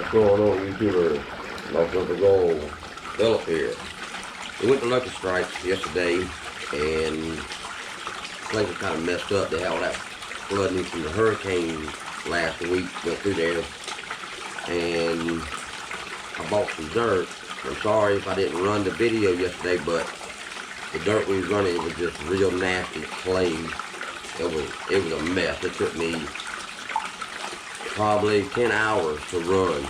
What's going on, YouTubers? Lost of the gold. Philip here. We went to Lucky Strikes yesterday, and the place was kind of messed up. They had all that flooding from the hurricane last week, went through there, and I bought some dirt. I'm sorry if I didn't run the video yesterday, but the dirt we was running, it was just real nasty clay. It was a mess. It took me probably 10 hours to run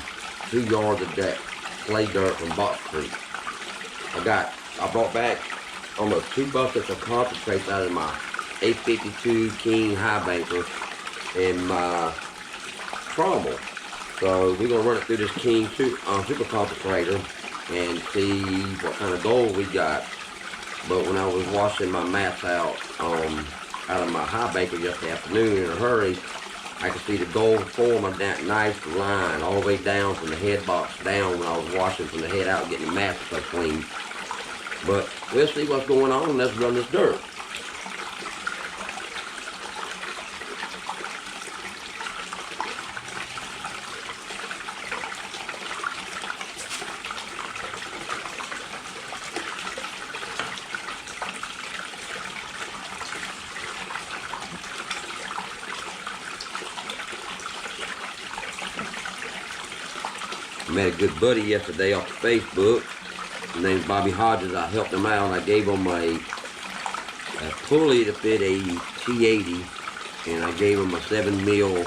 2 yards of that clay dirt from Box Creek. I brought back almost 2 buckets of concentrates out of my 852 King High Banker and my trommel. So we're gonna run it through this King super concentrator and see what kind of gold we got. But when I was washing my mats out of my high banker yesterday afternoon in a hurry, I could see the gold form of that nice line all the way down from the head box down when I was washing from the head out, getting the mats so clean. But we'll see what's going on. Let's run this dirt. I met a good buddy yesterday off of Facebook. His name's Bobby Hodges. I helped him out and I gave him a pulley to fit a T80, and I gave him a 7mm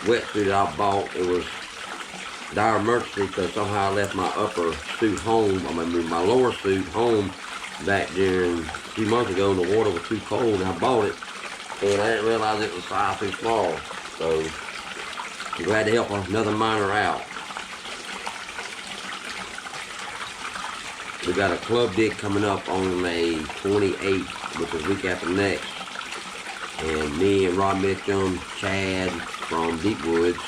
wetsuit that I bought. It was dire emergency because somehow I left my upper suit home, my lower suit home back during a few months ago, and the water was too cold, and I bought it and I didn't realize it was size too small. So I'm glad to help another miner out. We got a club dig coming up on May 28th, which is week after next. And me and Rob Mitchum, Chad from Deep Woods,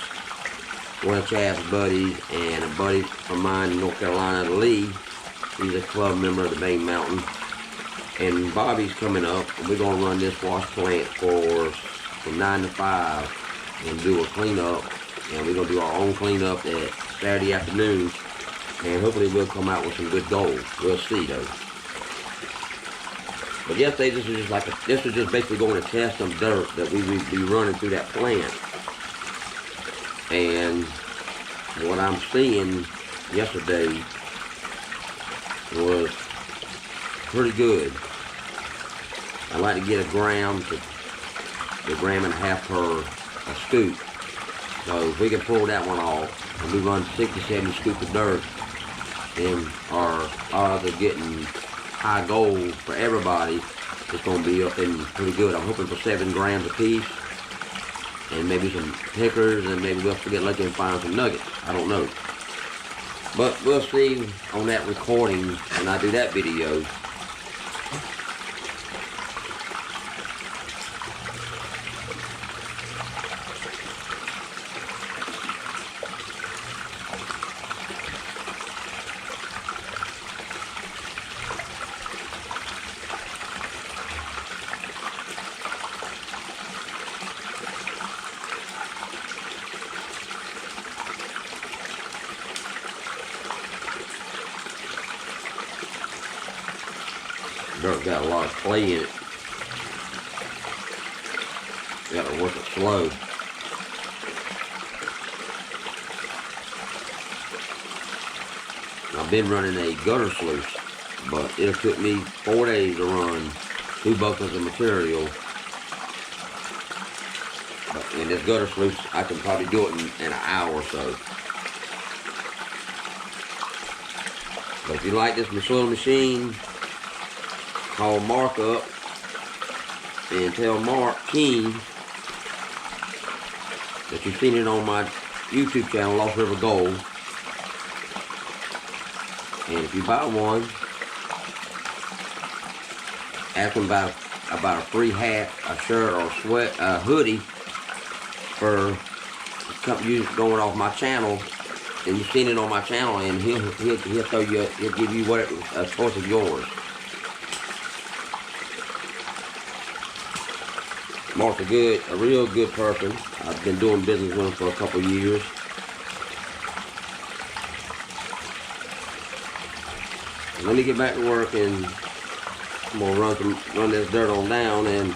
one of Chad's buddies, and a buddy from mine in North Carolina, Lee. He's a club member of the Bane Mountain. And Bobby's coming up, and we're going to run this wash plant from 9 to 5 and do a cleanup. And we're going to do our own cleanup at Saturday afternoon. And hopefully we'll come out with some good gold. We'll see though. But yesterday this was just basically going to test some dirt that we would be running through that plant. And what I'm seeing yesterday was pretty good. I like to get a gram to a gram and a half per scoop. So if we can pull that one off and we run 60-70 scoops of dirt, and our odds of getting high gold for everybody is going to be up in pretty good. I'm hoping for 7 grams a piece, and maybe some pickers, and maybe we'll get lucky and find some nuggets. I don't know. But we'll see on that recording when I do that video. Dirt got a lot of clay in it. You gotta work it slow. I've been running a gutter sluice, but it took me 4 days to run 2 buckets of material. But in this gutter sluice, I can probably do it in an hour or so. But if you like this little machine, call Mark up and tell Mark King that you've seen it on my YouTube channel, Lost River Gold. And if you buy one, ask him about a free hat, a shirt, or a hoodie for something going off my channel. And you've seen it on my channel, and he'll throw you, he'll give you a choice of yours. Mark's a real good person. I've been doing business with him for a couple years. Let me get back to work, and I'm gonna run this dirt on down, and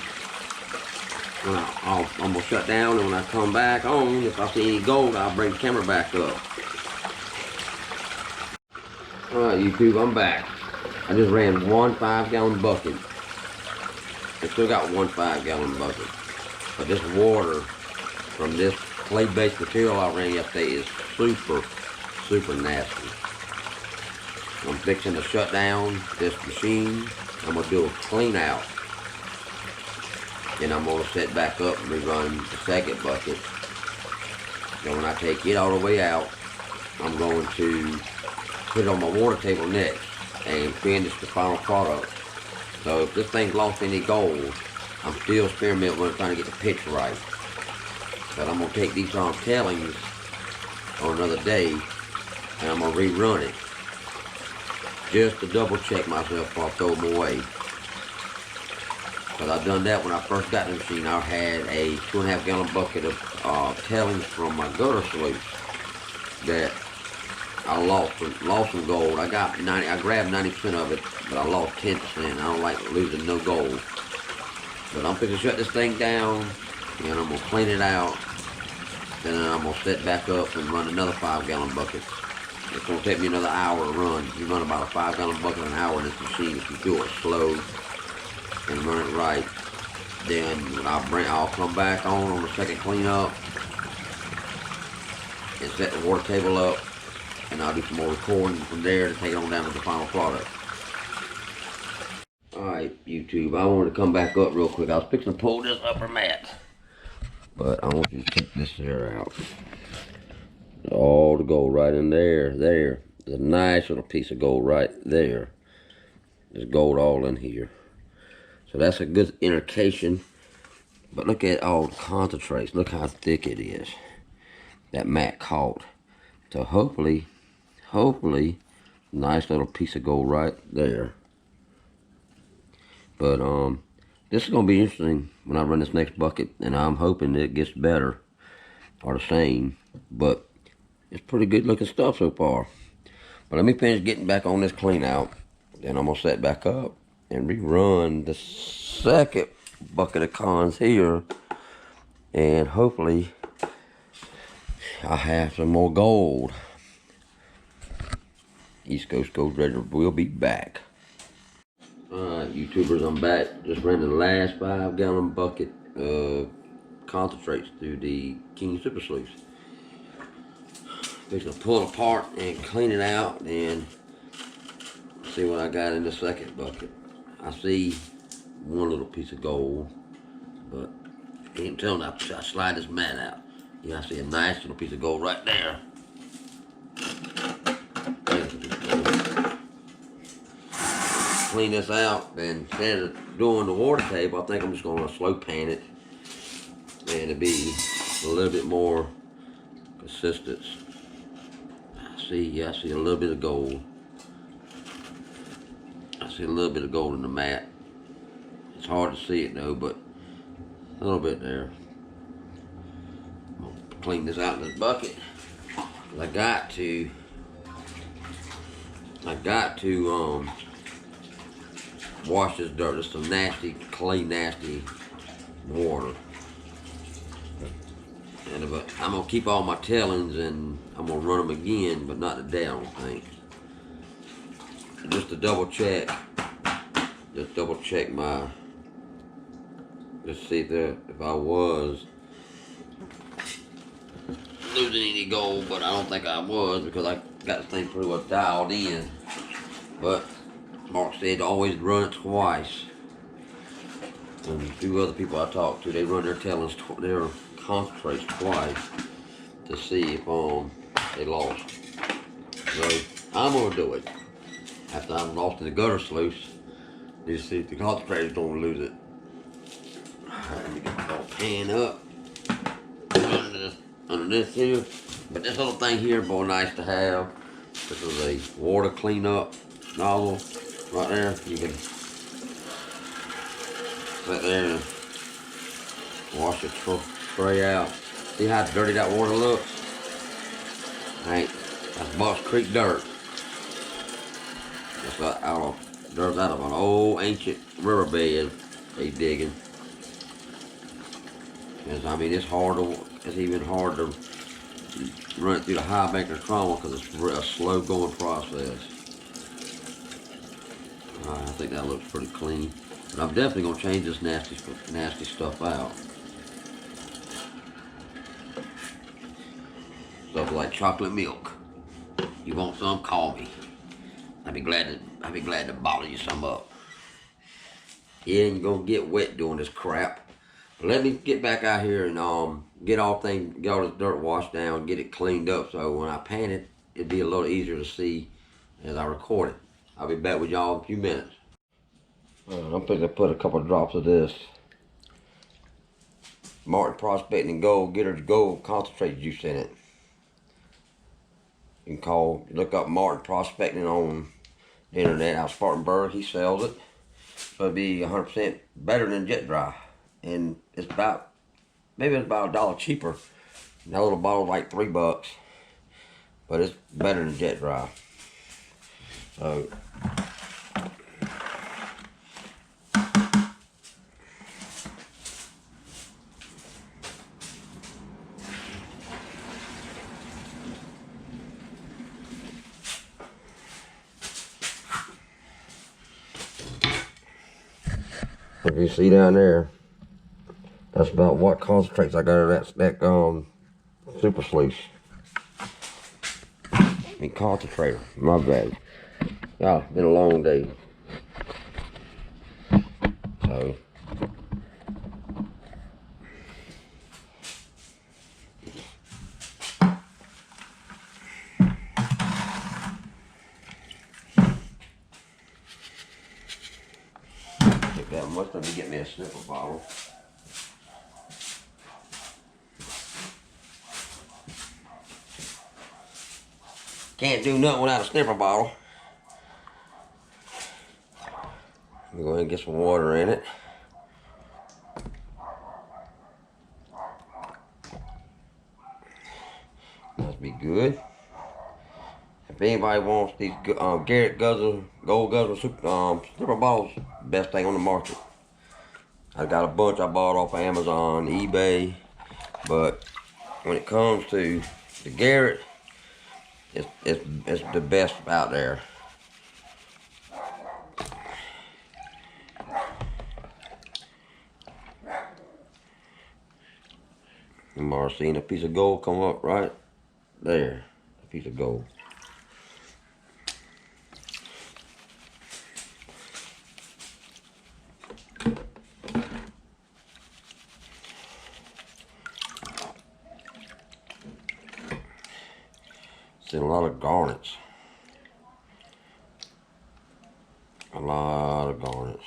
when I'm gonna shut down, and when I come back on, if I see any gold, I'll bring the camera back up. Alright, YouTube, I'm back. I just ran one 5-gallon bucket. I still got one 5-gallon bucket. But this water from this clay-based material I ran yesterday is super, super nasty. I'm fixing to shut down this machine. I'm going to do a clean out. Then I'm going to set back up and rerun the second bucket. Then when I take it all the way out, I'm going to put it on my water table next and finish the final product. So if this thing lost any gold, I'm still experimenting trying to get the pitch right. But I'm going to take these tailings on another day, and I'm going to rerun it just to double check myself before I throw them away. Because I've done that when I first got the machine. I had a 2.5-gallon bucket of tailings from my gutter sluice that I lost some gold. I grabbed 90% of it, but I lost 10%. I don't like losing no gold. But I'm fixing to shut this thing down, and I'm gonna clean it out. Then I'm gonna set back up and run another 5-gallon bucket. It's gonna take me another hour to run. You run about a 5-gallon bucket an hour in this machine if you do it slow and run it right. Then I'll come back on the second cleanup and set the water table up, and I'll do some more recording from there to take it on down to the final product. Alright, YouTube, I wanted to come back up real quick. I was fixing to pull this upper mat, but I want you to check this here out. All the gold right in there. There's a nice little piece of gold right there. There's gold all in here. So that's a good indication. But look at all the concentrates. Look how thick it is. That mat caught. So hopefully, nice little piece of gold right there. But this is gonna be interesting when I run this next bucket, and I'm hoping it gets better or the same. But it's pretty good looking stuff so far. But let me finish getting back on this clean out, then I'm gonna set back up and rerun the second bucket of cons here, and hopefully I have some more gold. East Coast Gold Redder will be back. Alright, YouTubers, I'm back. Just ran the last 5-gallon bucket of concentrates through the King Super Sluice. Fixing to pull it apart and clean it out and see what I got in the second bucket. I see one little piece of gold, but I can't tell now. I slide this mat out. Yeah, I see a nice little piece of gold right there. Clean this out, and instead of doing the water table, I think I'm just going to slow pan it, and it'll be a little bit more consistent. I see a little bit of gold. I see a little bit of gold in the mat. It's hard to see it though, but a little bit there. I'm gonna clean this out in this bucket. I got to wash this dirt. It's some nasty, clay, nasty water. But I'm gonna keep all my tailings, and I'm gonna run them again, but not today, I don't think. Just to double check. Just double check my. Just see if I was losing any gold, but I don't think I was, because I got this thing pretty well dialed in. But Mark said to always run it twice. And a few other people I talked to, they run their tailings, their concentrates twice to see if they lost. So I'm gonna do it after I'm lost in the gutter sluice. You see if the concentrates don't lose it. Let me get the whole pan up under this here. But this little thing here, boy, nice to have. This is a water cleanup nozzle right there. You can sit there and wash your tray out. See how dirty that water looks? Right, that's Bucks Creek dirt. That's out of dirt out of an old ancient riverbed they digging. And I mean, it's even hard to run it through the high bank of trommel because it's a slow going process. I think that looks pretty clean. But I'm definitely gonna change this nasty stuff out. Stuff like chocolate milk. You want some? Call me. I'd be glad to bottle you some up. Yeah, you're gonna get wet doing this crap. But let me get back out here and get all this dirt washed down, get it cleaned up, so when I pan it, it'd be a little easier to see as I record it. I'll be back with y'all in a few minutes. I'm going to put a couple of drops of this Martin Prospecting Gold Getter's Gold concentrate juice in it. You can look up Martin Prospecting on the internet out of Spartanburg. He sells it. So it'd be 100% better than Jet Dry. And it's maybe it's about $1 cheaper. That little bottle's like $3. But it's better than Jet Dry. So if you see down there, that's about what concentrates I got of that super sluice. Concentrator, my bad. Yeah, been a long day. So take that much. Let me get me a sniffer bottle. Can't do nothing without a sniffer bottle. I'm going to go ahead and get some water in it. Must be good. If anybody wants these Garrett Gold Guzzler sniffer bottles, best thing on the market. I got a bunch I bought off of Amazon, eBay, but when it comes to the Garrett, it's the best out there. You might have seen a piece of gold come up right there. A piece of gold. Seen a lot of garnets. A lot of garnets.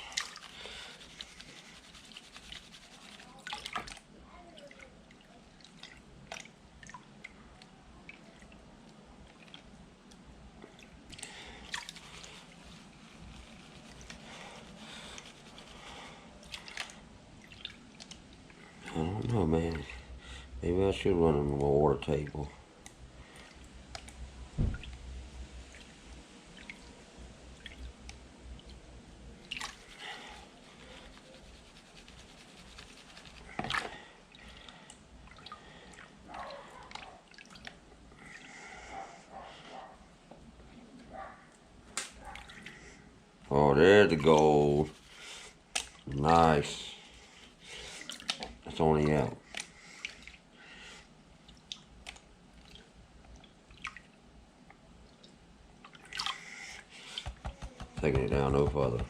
I don't know, man. Maybe I should run them on my water table. Oh, there's the gold. Nice. That's only out. Taking it down no further.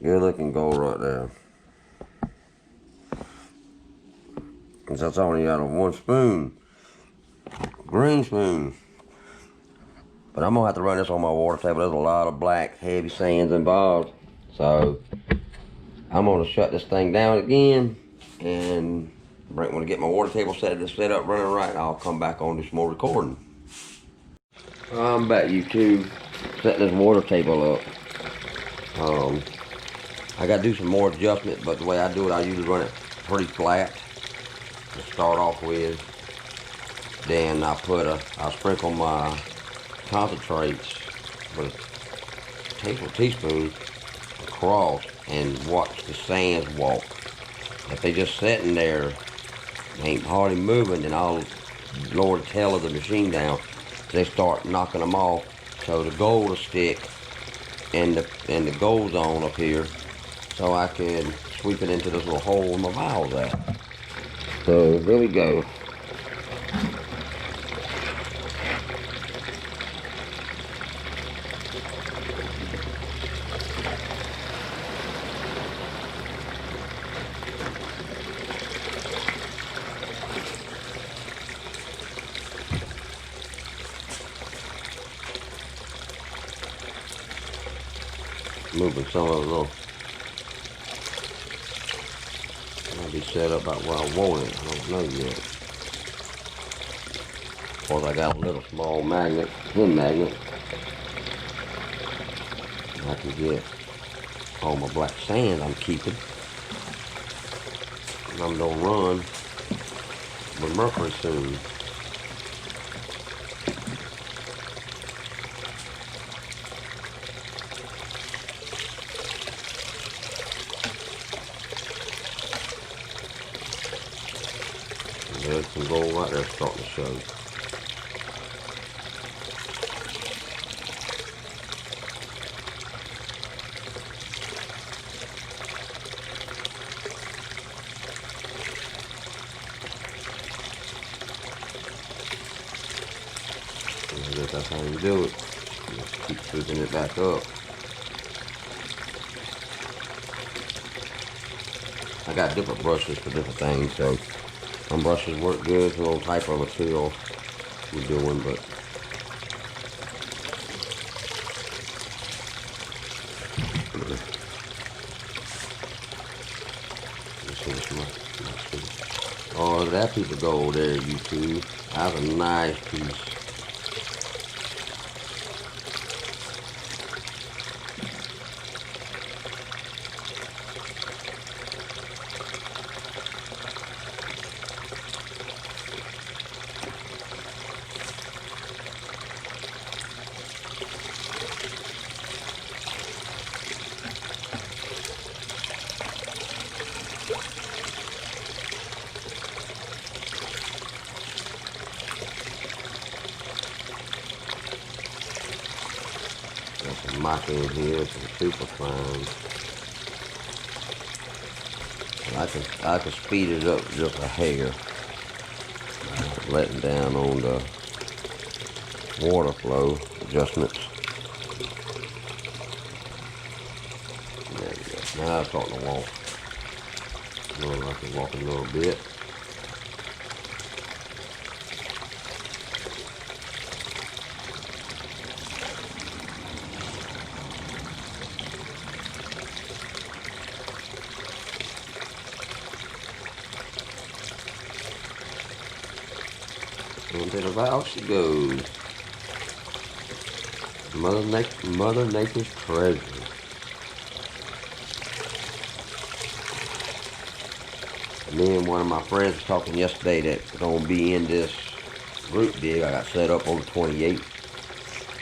Good looking gold right there. Cause that's only out of one spoon. Green spoon. But I'm gonna have to run this on my water table. There's a lot of black, heavy sands involved. So I'm gonna shut this thing down again and when I get my water table set up running right, I'll come back on, do some more recording. I'm back, YouTube, setting this water table up. I gotta do some more adjustment, but the way I do it, I usually run it pretty flat to start off with. Then I sprinkle my concentrates with a teaspoon across and watch the sands walk. If they just sitting there, ain't hardly moving, then I'll lower the tail of the machine down. They start knocking them off, so the gold will stick in the gold zone up here, so I can sweep it into this little hole in my valves at. So there we go. Moving some of the little, I'll be set up about where I want it. I don't know yet. Of course, I got a little small magnet, pin magnet. I can get all my black sand I'm keeping. And I'm gonna run with mercury soon. There's some gold right there starting to show. I guess that's how you do it. Just keep sweeping it back up. I got different brushes for different things, so some brushes work good for all type of material we're doing, but oh, that piece of gold there, YouTube. That's a nice piece. Got some mica in here, some super fine. I can speed it up just a hair. Letting down on the water flow adjustments. There we go. Now it's starting to walk. Looks like it's walking a little bit. Into the valve she goes. Mother Nature's treasure. Me and one of my friends was talking yesterday that's gonna be in this group dig I got set up on the 28th.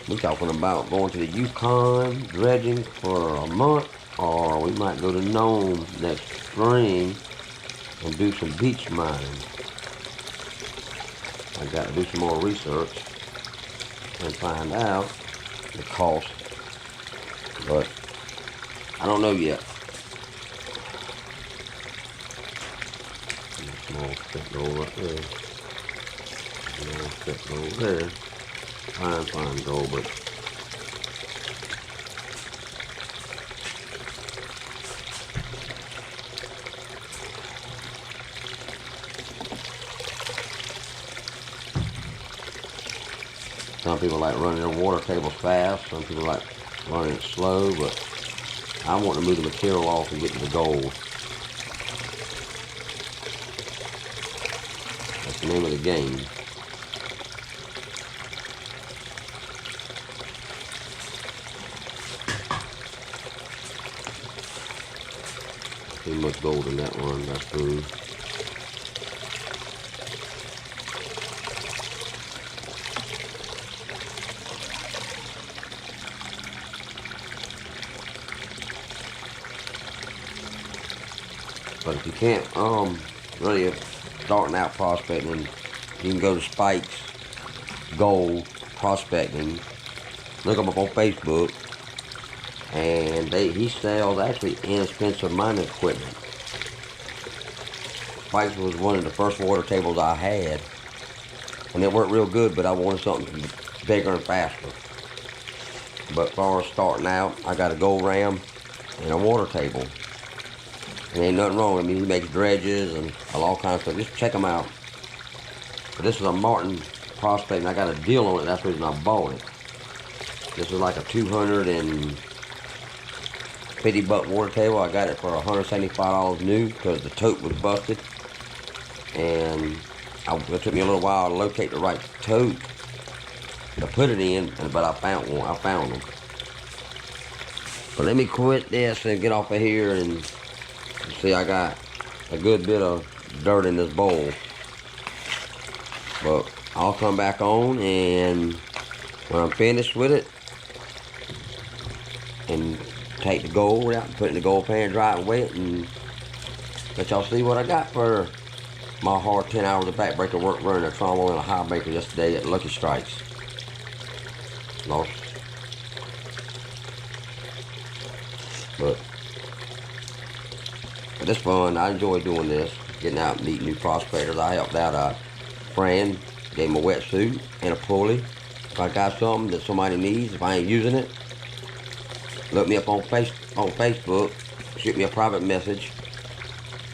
We're talking about going to the Yukon, dredging for a month, or we might go to Nome next spring and do some beach mining. I got to do some more research and find out the cost, but I don't know yet. Small step gold right there. Small step gold there. Fine gold, but Some people like running their water tables fast. Some people like running it slow, but I want to move the material off and get to the gold. That's the name of the game. Too much gold in that one. That's through. But if you can't really starting out prospecting, you can go to Spike's Gold Prospecting. Look him up on Facebook, and he sells actually inexpensive mining equipment. Spike's was one of the first water tables I had, and it worked real good. But I wanted something bigger and faster. But as far as starting out, I got a gold ram and a water table. And ain't nothing wrong with me. He makes dredges and all kinds of stuff. Just check him out. But this is a Martin Prospect, and I got a deal on it. That's the reason I bought it. This is like a $250 water table. I got it for $175 new because the tote was busted. And it took me a little while to locate the right tote to put it in, but I found one. I found them. But let me quit this and get off of here and see, I got a good bit of dirt in this bowl. But I'll come back on, and when I'm finished with it, and take the gold out and put it in the gold pan, dry it and wet, and let y'all see what I got for my hard 10 hours of backbreaker work running a trommel and a high breaker yesterday at Lucky Strikes. Lost. But it's fun. I enjoy doing this, getting out and meeting new prospectors. I helped out a friend, gave him a wetsuit and a pulley. If I got something that somebody needs, if I ain't using it, look me up on Facebook, shoot me a private message,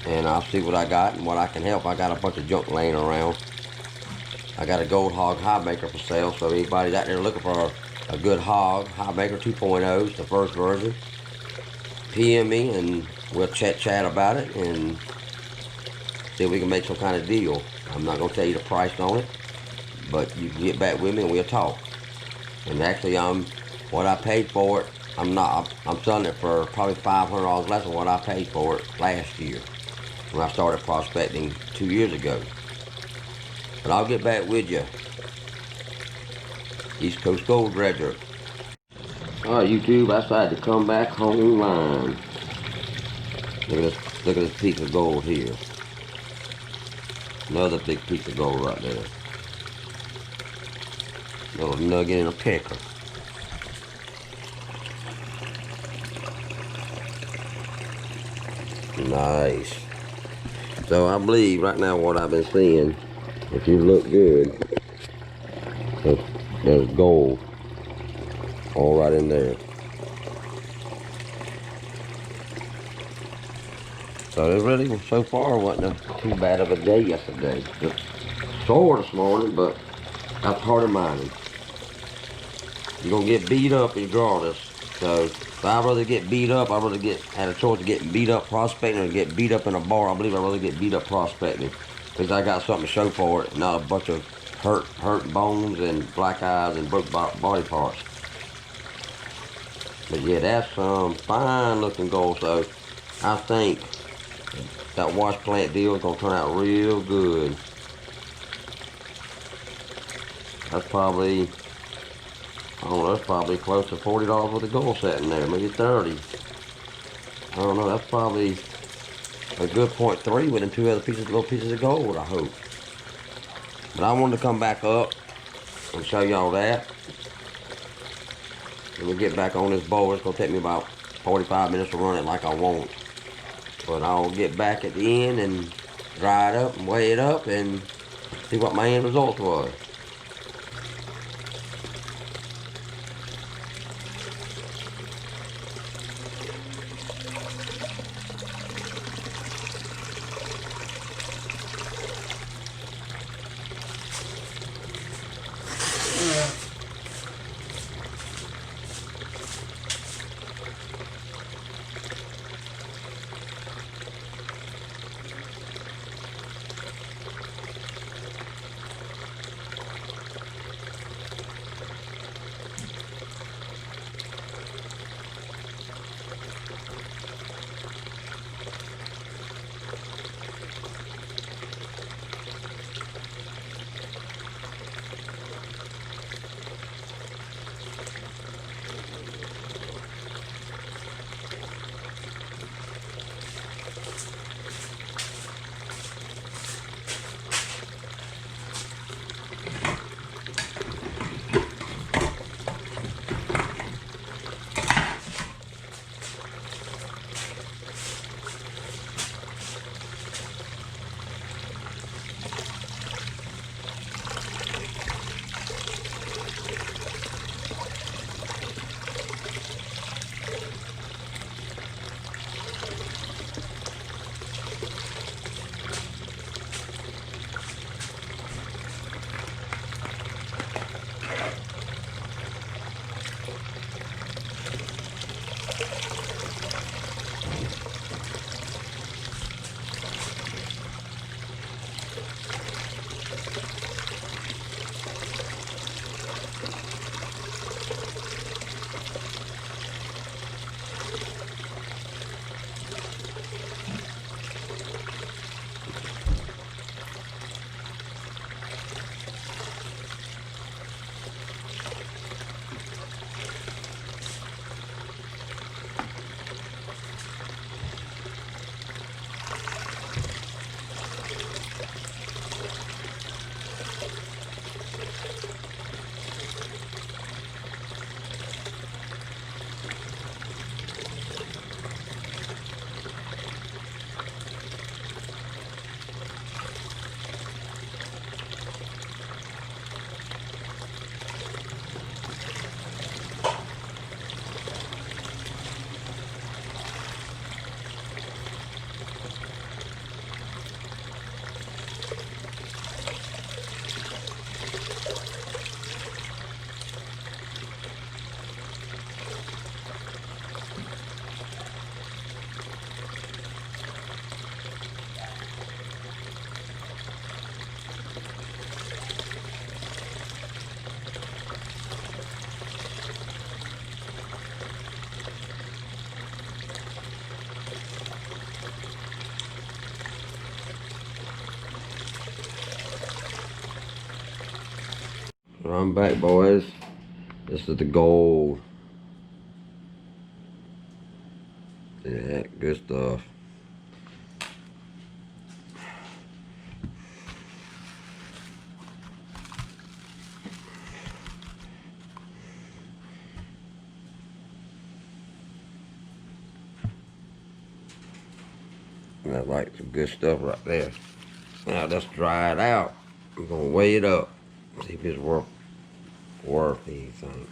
and I'll see what I got and what I can help. I got a bunch of junk laying around. I got a gold hog high maker for sale, so anybody's out there looking for a good hog high maker 2.0, it's the first version, PM me and we'll chat about it and see if we can make some kind of deal. I'm not gonna tell you the price on it, but you can get back with me and we'll talk. And actually, what I paid for it, I'm selling it for probably $500 less than what I paid for it last year when I started prospecting 2 years ago. But I'll get back with you. East Coast Gold Dredger. Alright, YouTube, I decided to come back online. Look at this piece of gold here. Another big piece of gold right there. Little nugget in a picker. Nice. So I believe right now what I've been seeing, if you look good, there's gold all right in there. So it really, so far, wasn't too bad of a day yesterday. Just sore this morning, but that's part of mining. You're gonna get beat up regardless. So if I'd rather get beat up, I'd rather had a choice of getting beat up prospecting or get beat up in a bar. I believe I'd rather get beat up prospecting because I got something to show for it, not a bunch of hurt bones and black eyes and broke body parts. But yeah, that's some fine looking gold. So I think that wash plant deal is gonna turn out real good. That's probably, I don't know, that's probably close to $40 worth of gold sitting there, maybe 30. I don't know, that's probably a good 0.3 with them two other little pieces of gold, I hope. But I wanted to come back up and show y'all that. When we get back on this bowl, it's gonna take me about 45 minutes to run it like I want. But I'll get back at the end and dry it up and weigh it up and see what my end result was. I'm back, boys. This is the gold. Yeah, good stuff. That's like some good stuff right there. Now let's dry it out. I'm gonna weigh it up. See if it's worth anything.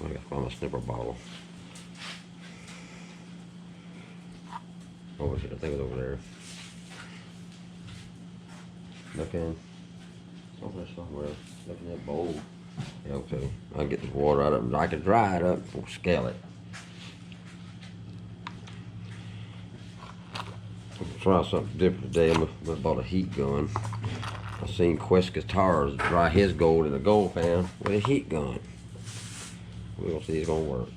I gotta find my snipper bottle. Over here, I think it's over there. Looking somewhere. Look in that bowl. Yeah, okay. I'll get this water out of it. I can dry it up or scale it. Try something different today. I bought a heat gun. I seen Quest Guitars dry his gold in a gold pan with a heat gun. We're gonna see it's gonna work.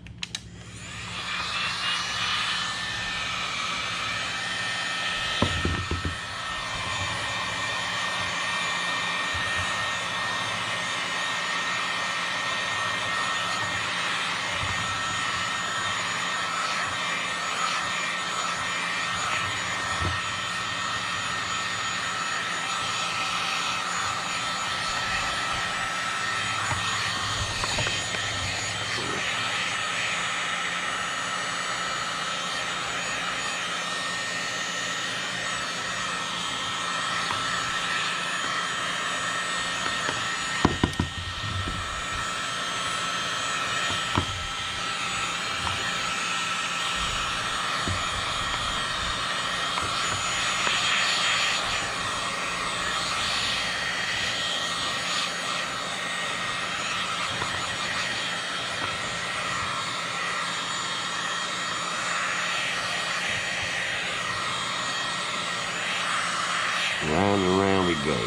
Round and round we go.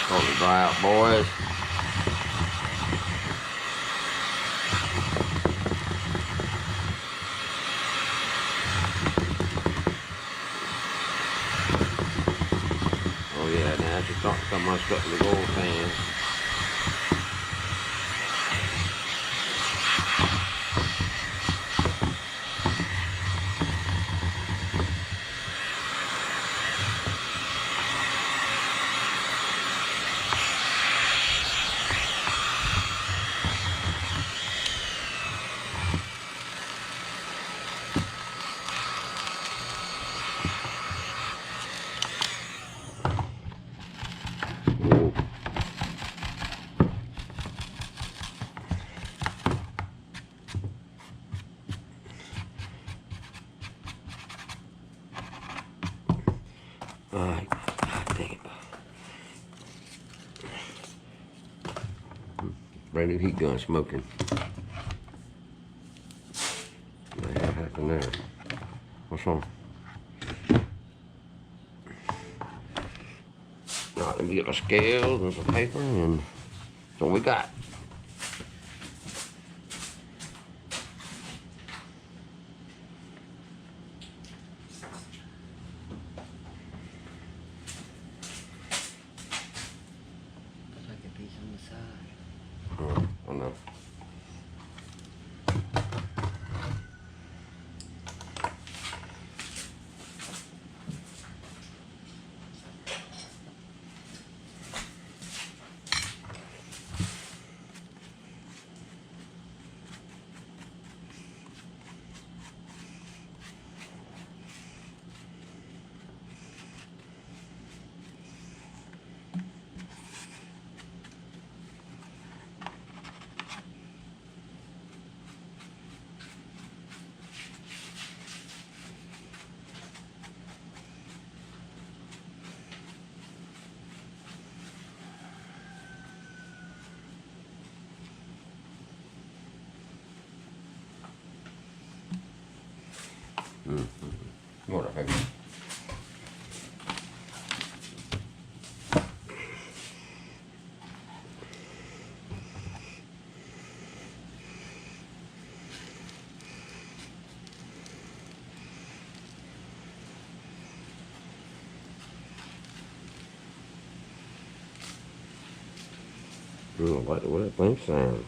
Starting to dry out, boys. Oh yeah, now it's starting to come unstuck in the gold pan. Alright, dang it. Brand new heat gun smoking. What happened there? What's wrong? Alright, let me get my scales and some paper, and that's what we got. Looks like a piece on the side. I know. What a heavy. I like the way that thing sounds.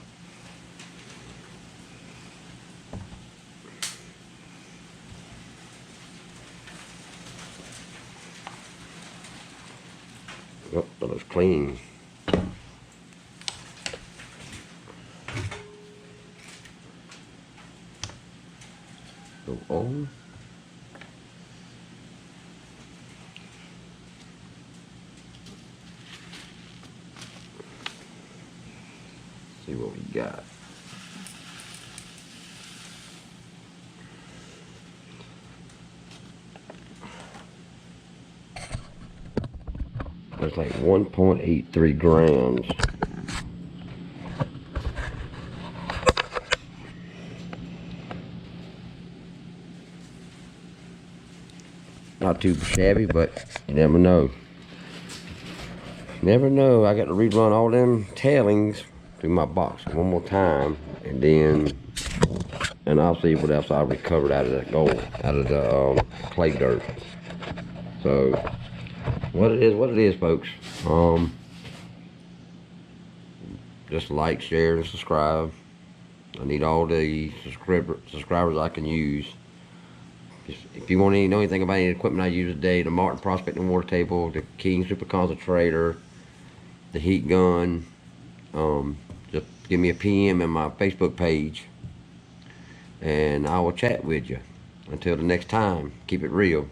Oh, that looks clean. Go on. See what we got. That's like 1.83 grams. Not too shabby, but you never know. Never know. I got to rerun all them tailings through my box one more time, and I'll see what else I recovered out of that gold, out of the clay dirt. So what it is, folks. Just like, share, and subscribe. I need all the subscribers I can use. If you want to know anything about any equipment I use today, the Martin Prospecting Water Table, the King Super Concentrator, the heat gun, just give me a PM in my Facebook page, and I will chat with you. Until the next time, keep it real.